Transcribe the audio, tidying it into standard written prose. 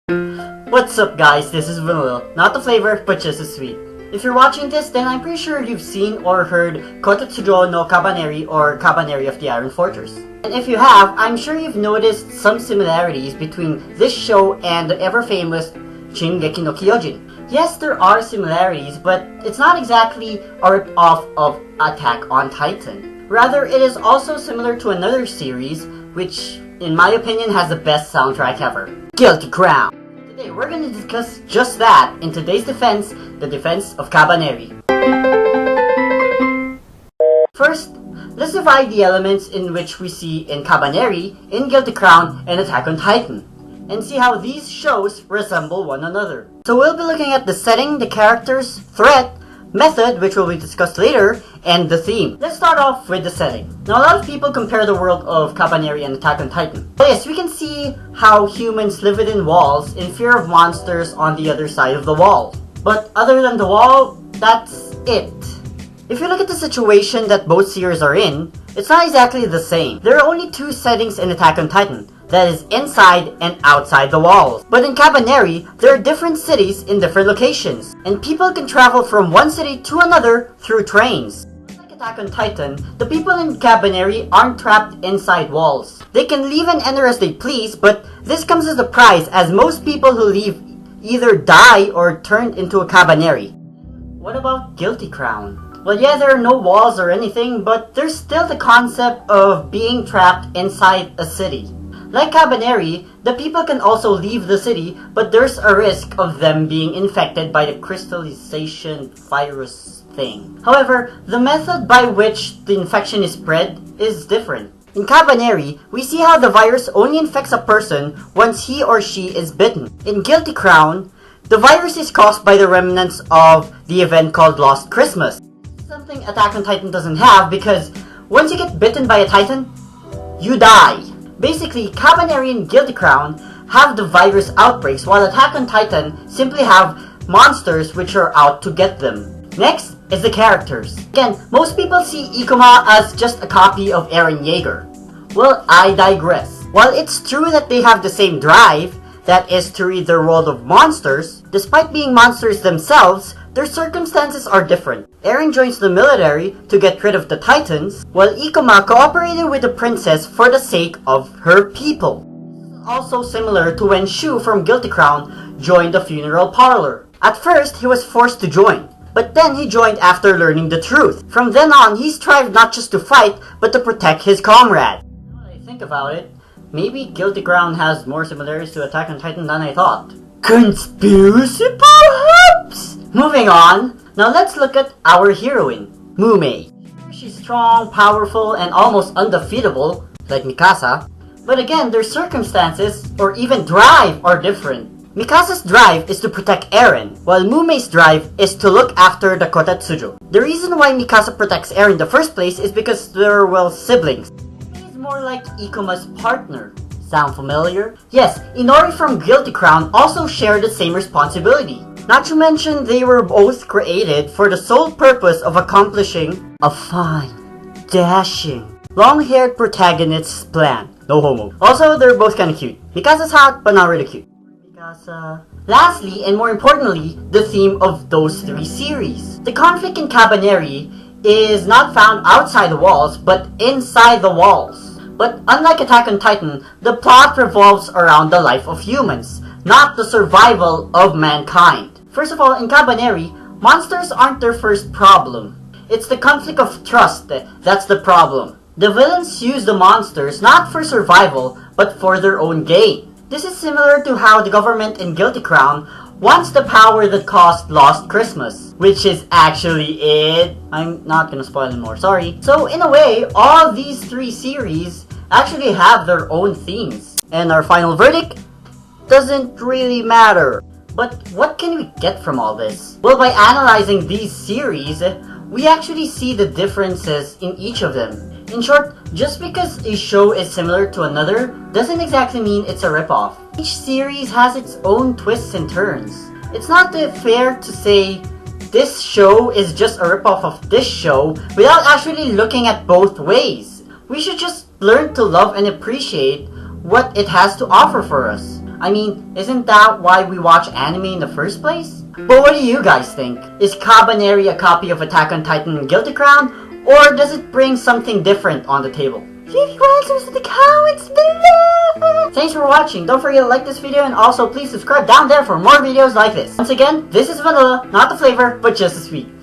What's up guys, this is Vanilla. Not the flavor, but just as sweet. If you're watching this, then I'm pretty sure you've seen or heard Kotetsujo no Kabaneri or Kabaneri of the Iron Fortress. And if you have, I'm sure you've noticed some similarities between this show and the ever-famous Shingeki no Kyojin. Yes, there are similarities, but it's not exactly a rip-off of Attack on Titan. Rather, it is also similar to another series, which, in my opinion, has the best soundtrack ever. Guilty Crown! Today, we're going to discuss just that in today's defense, the defense of Kabaneri. First, let's divide the elements in which we see in Kabaneri, in Guilty Crown, and Attack on Titan, and see how these shows resemble one another. So we'll be looking at the setting, the characters, threat, method, which will be discussed later, and the theme. Let's start off with the setting. Now, a lot of people compare the world of Kabaneri and Attack on Titan. But yes, we can see how humans live within walls in fear of monsters on the other side of the wall. But other than the wall, that's it. If you look at the situation that both series are in, it's not exactly the same. There are only two settings in Attack on Titan. That is inside and outside the walls. But in Kabaneri, there are different cities in different locations, and people can travel from one city to another through trains. Like Attack on Titan, the people in Kabaneri aren't trapped inside walls. They can leave and enter as they please, but this comes as a price, as most people who leave either die or turned into a Kabaneri. What about Guilty Crown? Well, yeah, there are no walls or anything, but there's still the concept of being trapped inside a city. Like Kabaneri, the people can also leave the city, but there's a risk of them being infected by the crystallization virus thing. However, the method by which the infection is spread is different. In Kabaneri, we see how the virus only infects a person once he or she is bitten. In Guilty Crown, the virus is caused by the remnants of the event called Lost Christmas. Something Attack on Titan doesn't have, because once you get bitten by a Titan, you die. Basically, Kabaneri and Guilty Crown have the virus outbreaks, while Attack on Titan simply have monsters which are out to get them. Next is the characters. Again, most people see Ikuma as just a copy of Eren Yeager. Well, I digress. While it's true that they have the same drive, that is to rid the world of monsters, despite being monsters themselves, their circumstances are different. Eren joins the military to get rid of the Titans, while Ikuma cooperated with the princess for the sake of her people. Also similar to when Shu from Guilty Crown joined the funeral parlor. At first, he was forced to join, but then he joined after learning the truth. From then on, he strived not just to fight, but to protect his comrade. Now that I think about it, maybe Guilty Crown has more similarities to Attack on Titan than I thought. Conspiracy perhaps? Moving on, now let's look at our heroine, Mume. She's strong, powerful, and almost undefeatable, like Mikasa. But again, their circumstances, or even drive, are different. Mikasa's drive is to protect Eren, while Mume's drive is to look after the Kotetsujo. The reason why Mikasa protects Eren in the first place is because they're, well, siblings. He's more like Ikuma's partner. Sound familiar? Yes, Inori from Guilty Crown also share the same responsibility. Not to mention, they were both created for the sole purpose of accomplishing a fine, dashing, long-haired protagonist's plan. No homo. Also, they're both kinda cute. Mikasa's hot, but not really cute. Mikasa. Lastly, and more importantly, the theme of those three series. The conflict in Kabaneri is not found outside the walls, but inside the walls. But unlike Attack on Titan, the plot revolves around the life of humans, not the survival of mankind. First of all, in Kabaneri, monsters aren't their first problem. It's the conflict of trust that's the problem. The villains use the monsters not for survival, but for their own gain. This is similar to how the government in Guilty Crown wants the power that caused Lost Christmas, which is actually it. I'm not gonna spoil anymore, sorry. So in a way, all these three series actually have their own themes. And our final verdict doesn't really matter. But what can we get from all this? Well, by analyzing these series, we actually see the differences in each of them. In short, just because a show is similar to another doesn't exactly mean it's a ripoff. Each series has its own twists and turns. It's not fair to say this show is just a ripoff of this show without actually looking at both ways. We should just learn to love and appreciate what it has to offer for us. I mean, isn't that why we watch anime in the first place? But what do you guys think? Is Kabaneri a copy of Attack on Titan and Guilty Crown, or does it bring something different on the table? Leave your answers in the comments below! Thanks for watching. Don't forget to like this video, and also please subscribe down there for more videos like this. Once again, this is vanilla, not the flavor, but just the sweet.